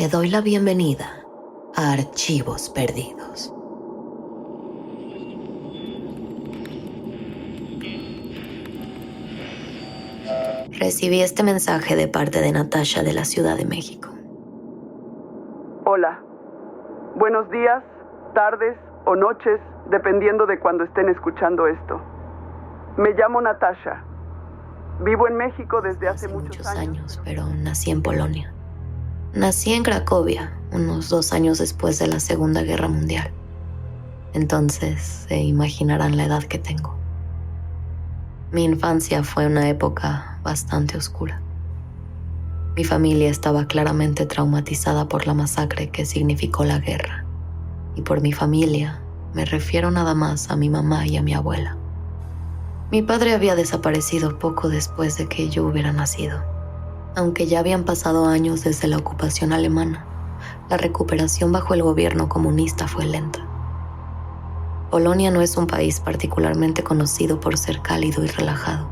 Te doy la bienvenida a Archivos Perdidos. Recibí este mensaje de parte de Natasha de la Ciudad de México. Hola. Buenos días, tardes o noches, dependiendo de cuando estén escuchando esto. Me llamo Natasha. Vivo en México desde hace muchos años, pero nací en Polonia. Nací en Cracovia, unos 2 años después de la Segunda Guerra Mundial. Entonces se imaginarán la edad que tengo. Mi infancia fue una época bastante oscura. Mi familia estaba claramente traumatizada por la masacre que significó la guerra. Y por mi familia me refiero nada más a mi mamá y a mi abuela. Mi padre había desaparecido poco después de que yo hubiera nacido. Aunque ya habían pasado años desde la ocupación alemana, la recuperación bajo el gobierno comunista fue lenta. Polonia no es un país particularmente conocido por ser cálido y relajado,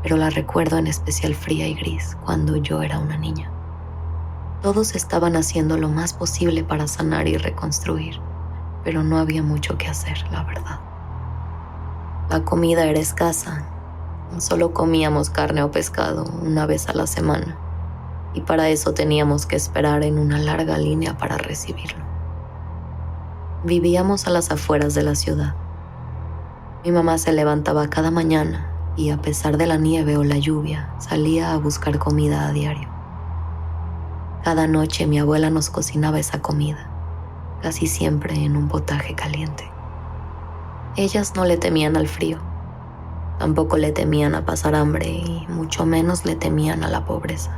pero la recuerdo en especial fría y gris cuando yo era una niña. Todos estaban haciendo lo más posible para sanar y reconstruir, pero no había mucho que hacer, la verdad. La comida era escasa. Solo comíamos carne o pescado una vez a la semana, y para eso teníamos que esperar en una larga línea para recibirlo. Vivíamos a las afueras de la ciudad. Mi mamá se levantaba cada mañana y, a pesar de la nieve o la lluvia, salía a buscar comida a diario. Cada noche mi abuela nos cocinaba esa comida, casi siempre en un potaje caliente. Ellas no le temían al frío. Tampoco le temían a pasar hambre y mucho menos le temían a la pobreza.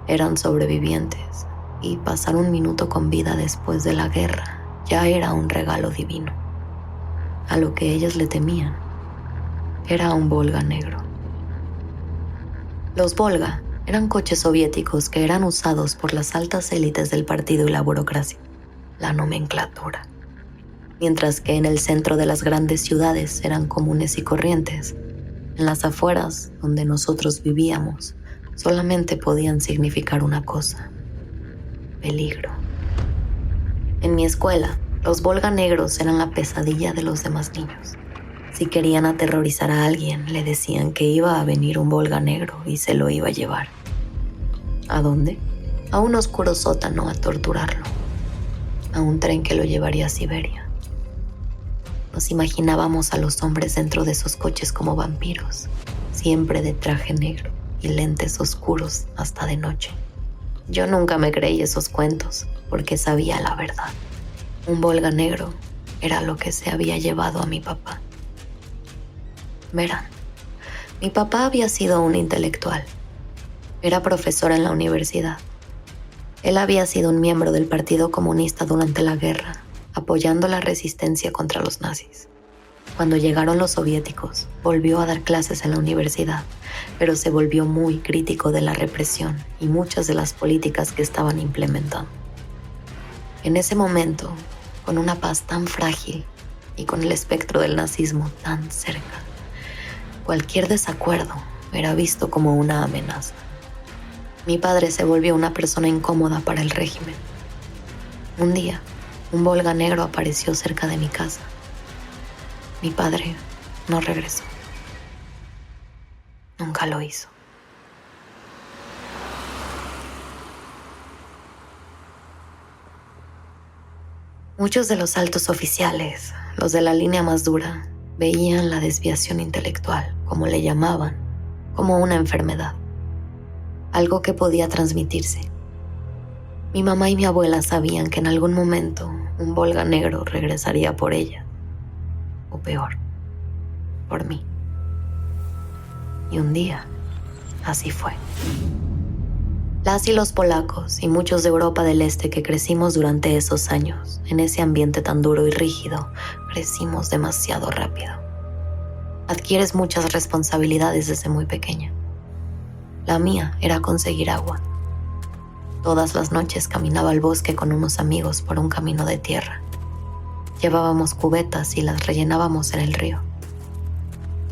Eran sobrevivientes y pasar un minuto con vida después de la guerra ya era un regalo divino. A lo que ellas le temían era un Volga negro. Los Volga eran coches soviéticos que eran usados por las altas élites del partido y la burocracia, la nomenclatura. Mientras que en el centro de las grandes ciudades eran comunes y corrientes, en las afueras, donde nosotros vivíamos, solamente podían significar una cosa: peligro. En mi escuela, los Volga negros eran la pesadilla de los demás niños. Si querían aterrorizar a alguien, le decían que iba a venir un Volga negro y se lo iba a llevar. ¿A dónde? A un oscuro sótano a torturarlo. A un tren que lo llevaría a Siberia. Nos imaginábamos a los hombres dentro de esos coches como vampiros, siempre de traje negro y lentes oscuros hasta de noche. Yo nunca me creí esos cuentos porque sabía la verdad. Un Volga negro era lo que se había llevado a mi papá. Verán, mi papá había sido un intelectual. Era profesor en la universidad. Él había sido un miembro del Partido Comunista durante la guerra, apoyando la resistencia contra los nazis. Cuando llegaron los soviéticos, volvió a dar clases en la universidad, pero se volvió muy crítico de la represión y muchas de las políticas que estaban implementando. En ese momento, con una paz tan frágil y con el espectro del nazismo tan cerca, cualquier desacuerdo era visto como una amenaza. Mi padre se volvió una persona incómoda para el régimen. Un día, un Volga negro apareció cerca de mi casa. Mi padre no regresó. Nunca lo hizo. Muchos de los altos oficiales, los de la línea más dura, veían la desviación intelectual, como le llamaban, como una enfermedad. Algo que podía transmitirse. Mi mamá y mi abuela sabían que en algún momento un Volga negro regresaría por ella. O peor, por mí. Y un día, así fue. Las y los polacos y muchos de Europa del Este que crecimos durante esos años, en ese ambiente tan duro y rígido, crecimos demasiado rápido. Adquieres muchas responsabilidades desde muy pequeña. La mía era conseguir agua. Todas las noches caminaba al bosque con unos amigos por un camino de tierra. Llevábamos cubetas y las rellenábamos en el río.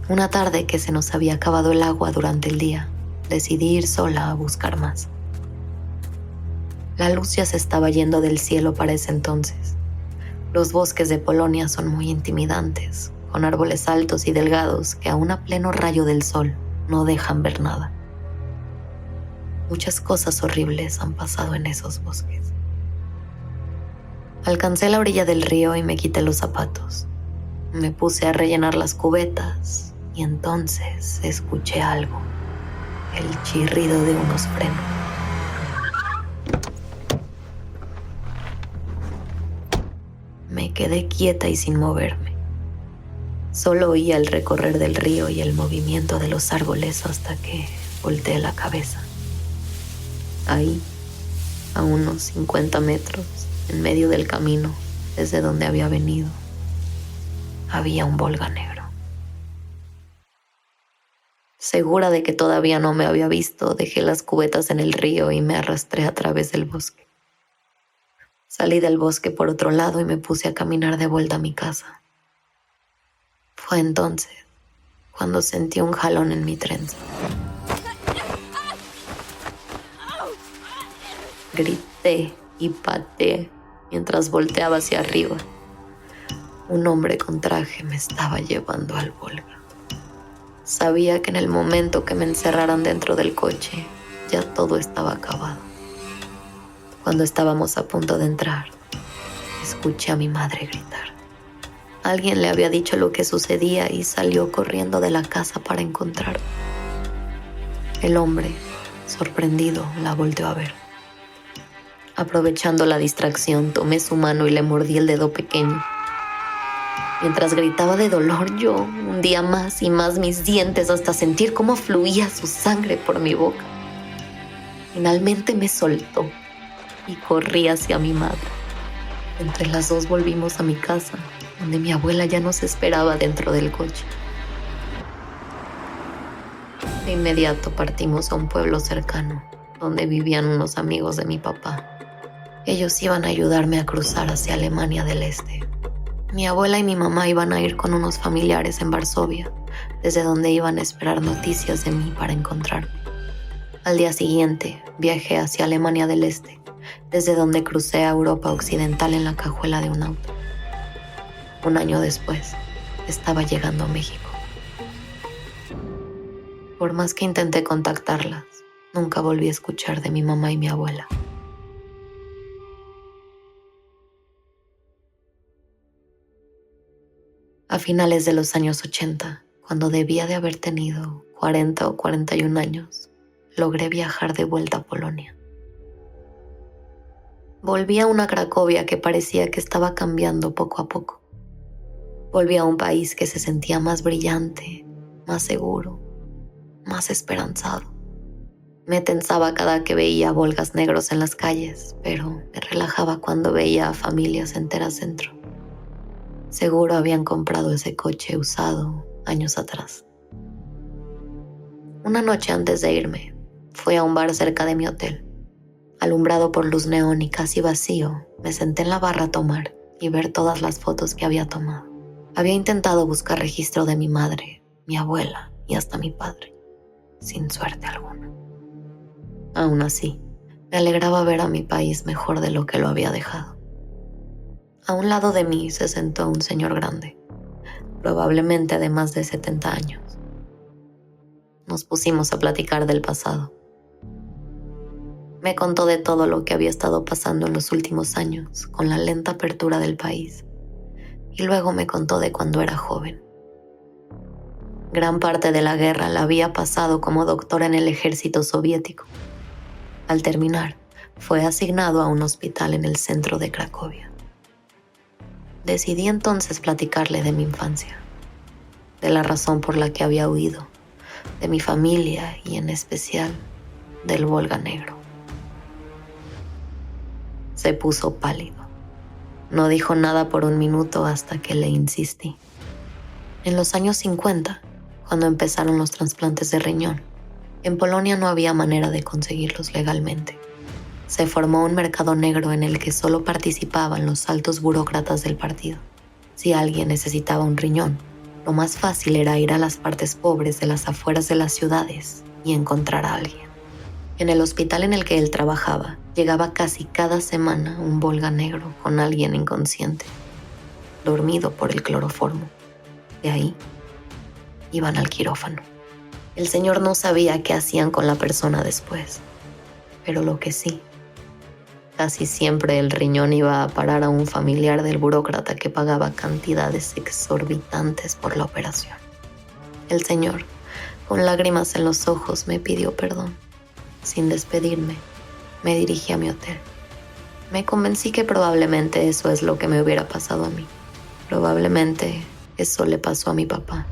Una tarde que se nos había acabado el agua durante el día, decidí ir sola a buscar más. La luz ya se estaba yendo del cielo para ese entonces. Los bosques de Polonia son muy intimidantes, con árboles altos y delgados que aún a pleno rayo del sol no dejan ver nada. Muchas cosas horribles han pasado en esos bosques. Alcancé la orilla del río y me quité los zapatos. Me puse a rellenar las cubetas y entonces escuché algo, el chirrido de unos frenos. Me quedé quieta y sin moverme. Solo oía el recorrer del río y el movimiento de los árboles hasta que volteé la cabeza. Ahí, a unos 50 metros, en medio del camino, desde donde había venido, había un Volga negro. Segura de que todavía no me había visto, dejé las cubetas en el río y me arrastré a través del bosque. Salí del bosque por otro lado y me puse a caminar de vuelta a mi casa. Fue entonces cuando sentí un jalón en mi trenza. Grité y pateé mientras volteaba hacia arriba. Un hombre con traje me estaba llevando al Volga. Sabía que en el momento que me encerraran dentro del coche, ya todo estaba acabado. Cuando estábamos a punto de entrar, escuché a mi madre gritar. Alguien le había dicho lo que sucedía y salió corriendo de la casa para encontrarme. El hombre, sorprendido, la volteó a ver. Aprovechando la distracción, tomé su mano y le mordí el dedo pequeño. Mientras gritaba de dolor, yo hundía más y más mis dientes hasta sentir cómo fluía su sangre por mi boca. Finalmente me soltó y corrí hacia mi madre. Entre las dos volvimos a mi casa, donde mi abuela ya nos esperaba dentro del coche. De inmediato partimos a un pueblo cercano, donde vivían unos amigos de mi papá. Ellos iban a ayudarme a cruzar hacia Alemania del Este. Mi abuela y mi mamá iban a ir con unos familiares en Varsovia, desde donde iban a esperar noticias de mí para encontrarme. Al día siguiente, viajé hacia Alemania del Este, desde donde crucé a Europa Occidental en la cajuela de un auto. Un año después, estaba llegando a México. Por más que intenté contactarlas, nunca volví a escuchar de mi mamá y mi abuela. A finales de los años 80, cuando debía de haber tenido 40 o 41 años, logré viajar de vuelta a Polonia. Volví a una Cracovia que parecía que estaba cambiando poco a poco. Volví a un país que se sentía más brillante, más seguro, más esperanzado. Me tensaba cada que veía volgas negros en las calles, pero me relajaba cuando veía a familias enteras dentro. Seguro habían comprado ese coche usado años atrás. Una noche antes de irme, fui a un bar cerca de mi hotel. Alumbrado por luz neón y casi vacío, me senté en la barra a tomar y ver todas las fotos que había tomado. Había intentado buscar registro de mi madre, mi abuela y hasta mi padre, sin suerte alguna. Aún así, me alegraba ver a mi país mejor de lo que lo había dejado. A un lado de mí se sentó un señor grande, probablemente de más de 70 años. Nos pusimos a platicar del pasado. Me contó de todo lo que había estado pasando en los últimos años con la lenta apertura del país, y luego me contó de cuando era joven. Gran parte de la guerra la había pasado como doctor en el ejército soviético. Al terminar, fue asignado a un hospital en el centro de Cracovia. Decidí entonces platicarle de mi infancia, de la razón por la que había huido, de mi familia y en especial del Volga negro. Se puso pálido. No dijo nada por un minuto hasta que le insistí. En los años 50, cuando empezaron los trasplantes de riñón, en Polonia no había manera de conseguirlos legalmente. Se formó un mercado negro en el que solo participaban los altos burócratas del partido. Si alguien necesitaba un riñón, lo más fácil era ir a las partes pobres de las afueras de las ciudades y encontrar a alguien. En el hospital en el que él trabajaba, Llegaba casi cada semana un Volga negro con alguien inconsciente, dormido por el cloroformo. De ahí iban al quirófano. El señor no sabía qué hacían con la persona después, pero lo que sí, casi siempre el riñón iba a parar a un familiar del burócrata que pagaba cantidades exorbitantes por la operación. El señor, con lágrimas en los ojos, me pidió perdón. Sin despedirme, me dirigí a mi hotel. Me convencí que probablemente eso es lo que me hubiera pasado a mí. Probablemente eso le pasó a mi papá.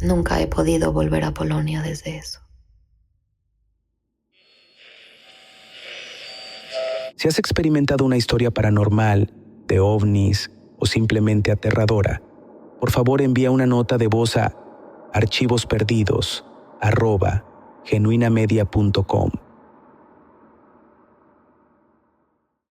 Nunca he podido volver a Polonia desde eso. Si has experimentado una historia paranormal, de ovnis o simplemente aterradora, por favor envía una nota de voz a archivosperdidos@genuinamedia.com.